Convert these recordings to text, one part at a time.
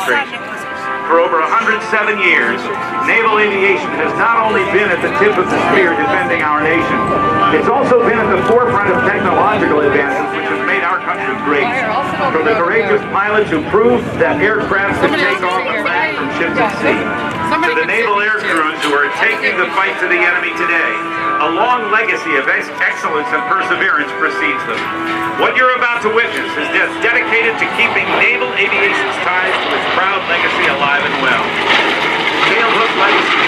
demonstration. For over 107 years, naval aviation has not only been at the tip of the spear defending our nation, it's also been at the forefront of technological advances which have made our country great. From the courageous pilots who proved that aircraft could take off and land from ships at sea, to the naval air crews who are taking the fight to the enemy today, a long legacy of excellence and perseverance precedes them. What you're about to witness is dedicated to keeping naval aviation's ties to its proud legacy alive and well. Tailhook legacy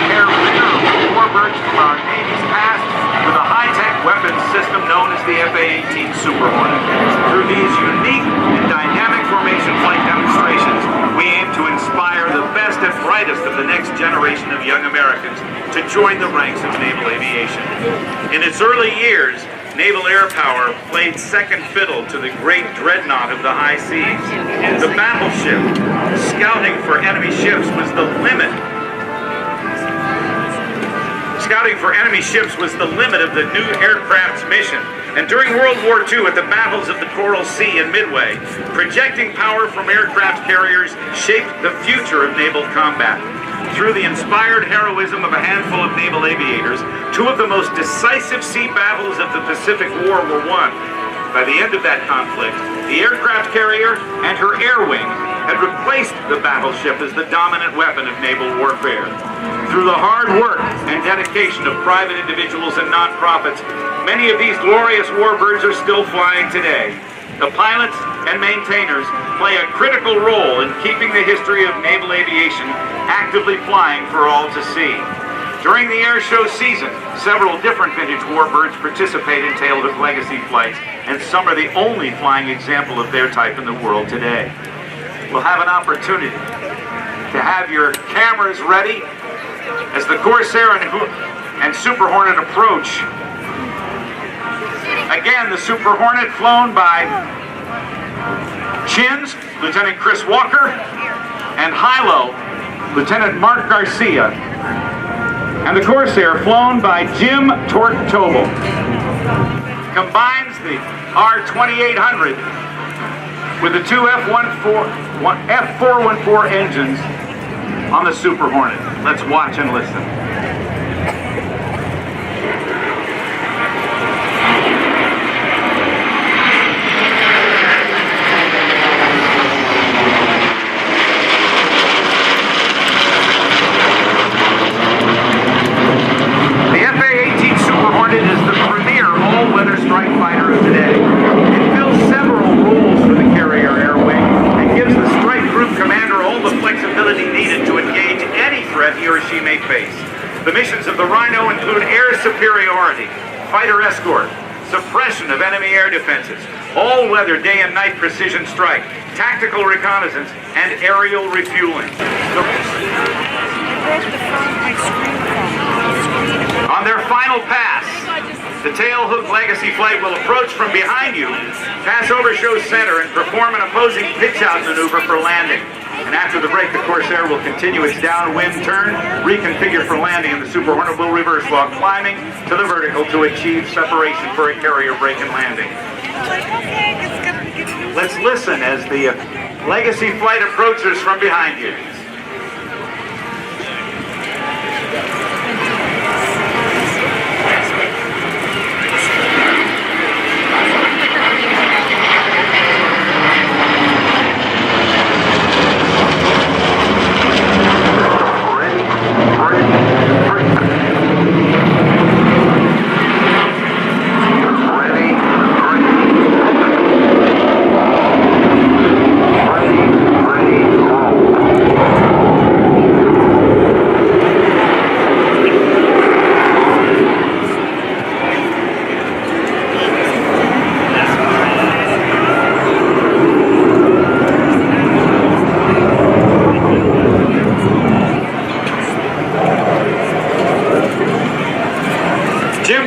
air warbirds from our Navy's past with a high-tech weapons system known as the F/A-18 Super Hornet. Through these unique and dynamic formation flight demonstrations, we aim to inspire the best and brightest of the next generation of young Americans to join the ranks of naval aviation. In its early years, naval air power played second fiddle to the great dreadnought of the high seas. The battleship, scouting for enemy ships was the limit. Scouting for enemy ships was the limit of the new aircraft's mission. And during World War II, at the battles of the Coral Sea and Midway, projecting power from aircraft carriers shaped the future of naval combat. Through the inspired heroism of a handful of naval aviators, two of the most decisive sea battles of the Pacific War were won. By the end of that conflict, the aircraft carrier and her air wing had replaced the battleship as the dominant weapon of naval warfare. Through the hard work and dedication of private individuals and nonprofits, many of these glorious warbirds are still flying today. The pilots and maintainers play a critical role in keeping the history of naval aviation actively flying for all to see. During the air show season, several different vintage warbirds participate in tailhook legacy flights, and some are the only flying example of their type in the world today. We'll have an opportunity to have your cameras ready as the Corsair and Super Hornet approach. Again, the Super Hornet flown by Chinz, Lieutenant Chris Walker, and Hilo, Lieutenant Marc Garcia, and the Corsair flown by Jim Torque Tobul. Combines the R2800 with the two F414 engines on the Super Hornet. Let's watch and listen. The F/A-18 Super Hornet is the premier all-weather strike fighter of today. It fills several roles for the carrier air wing and gives the strike group commander all the flexibility needed to engage any threat he or she may face. The missions of the Rhino include air superiority, fighter escort, suppression of enemy air defenses, all-weather day and night precision strike, tactical reconnaissance, and aerial refueling. On their final pass, the tailhook legacy flight will approach from behind you, pass over show center, and perform an opposing pitch-out maneuver for landing. And after the break, the Corsair will continue its downwind turn, reconfigure for landing, and the Super Hornet will reverse while climbing to the vertical to achieve separation for a carrier break and landing. Let's listen as the legacy flight approaches from behind you.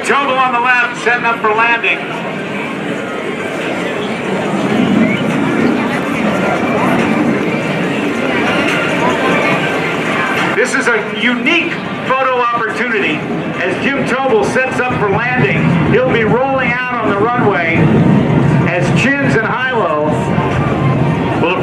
Tobul on the left, setting up for landing. This is a unique photo opportunity. As Jim Tobul sets up for landing, he'll be rolling out on the runway as Chinz and Hilo will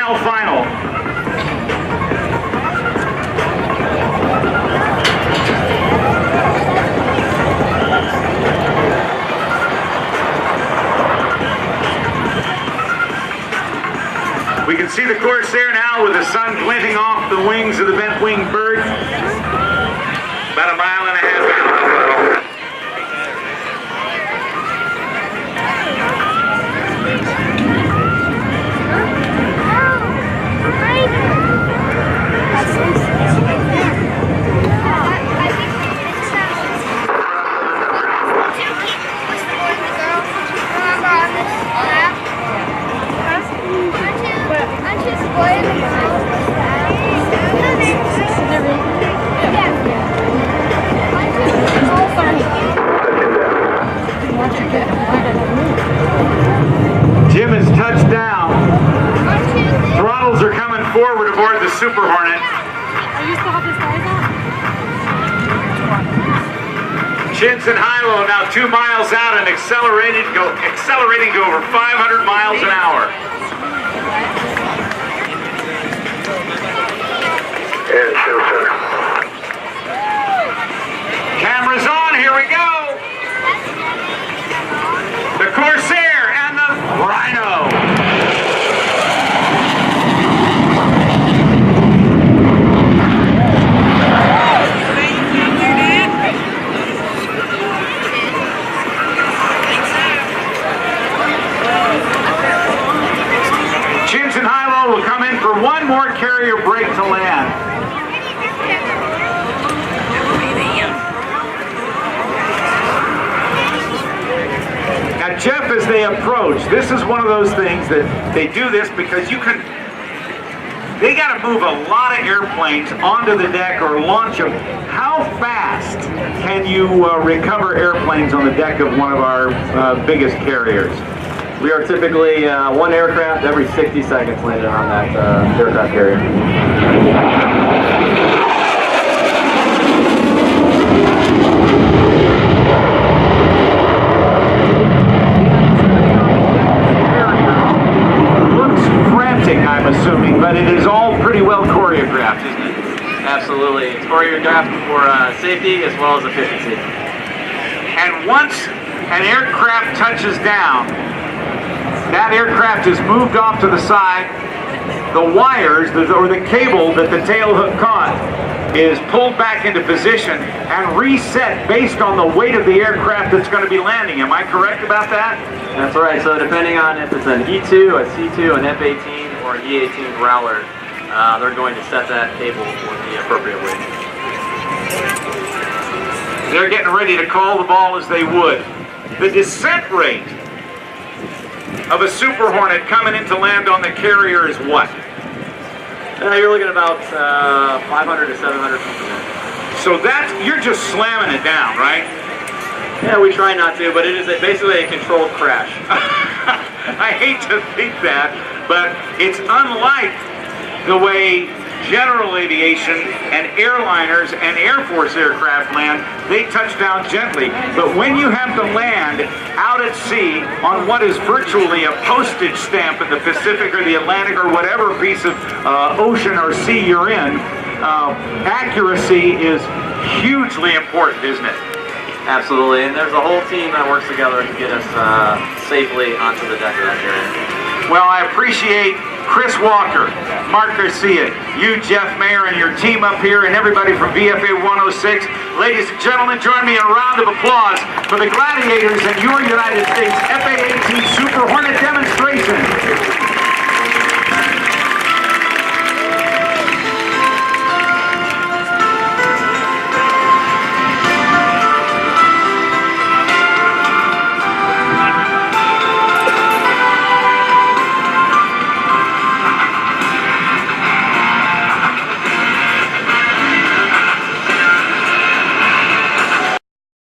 now final. We can see the Corsair now with the sun glinting off the wings of the bent-winged bird. About a mile and a half out. Jim has touched down. Throttles are coming forward aboard the Super Hornet. Are you still have the stars on? Chinz and Hilo now 2 miles out and accelerating to over 500 miles an hour. Cameras on, here we go. The Corsair and the Rhino. Chinz and Hilo will come in for one more carrier break to land. Now, Jeff, as they approach, this is one of those things that they do this because they got to move a lot of airplanes onto the deck or launch them. How fast can you recover airplanes on the deck of one of our biggest carriers? We are typically one aircraft every 60 seconds landed on that aircraft carrier. I'm assuming, but it is all pretty well choreographed, isn't it? Absolutely. It's choreographed for safety as well as efficiency. And once an aircraft touches down, that aircraft is moved off to the side. The wires, or the cable that the tail hook caught, is pulled back into position and reset based on the weight of the aircraft that's going to be landing. Am I correct about that? That's right. So depending on if it's an E2, a C2, an F-18, or an E-18 growler, they're going to set that cable for the appropriate weight. They're getting ready to call the ball as they would. The descent rate of a Super Hornet coming in to land on the carrier is what? You're looking at about 500 to 700 feet per minute. So you're just slamming it down, right? Yeah, we try not to, but it is basically a controlled crash. I hate to think that, but it's unlike the way general aviation and airliners and Air Force aircraft land. They touch down gently, but when you have to land out at sea on what is virtually a postage stamp in the Pacific or the Atlantic or whatever piece of ocean or sea you're in, accuracy is hugely important, isn't it? Absolutely, and there's a whole team that works together to get us safely onto the deck of that carrier. Well, I appreciate Chris Walker, Marc Garcia, you, Jeff Mayer, and your team up here, and everybody from VFA 106. Ladies and gentlemen, join me in a round of applause for the Gladiators and your United States FA-18 Super Hornet demonstration.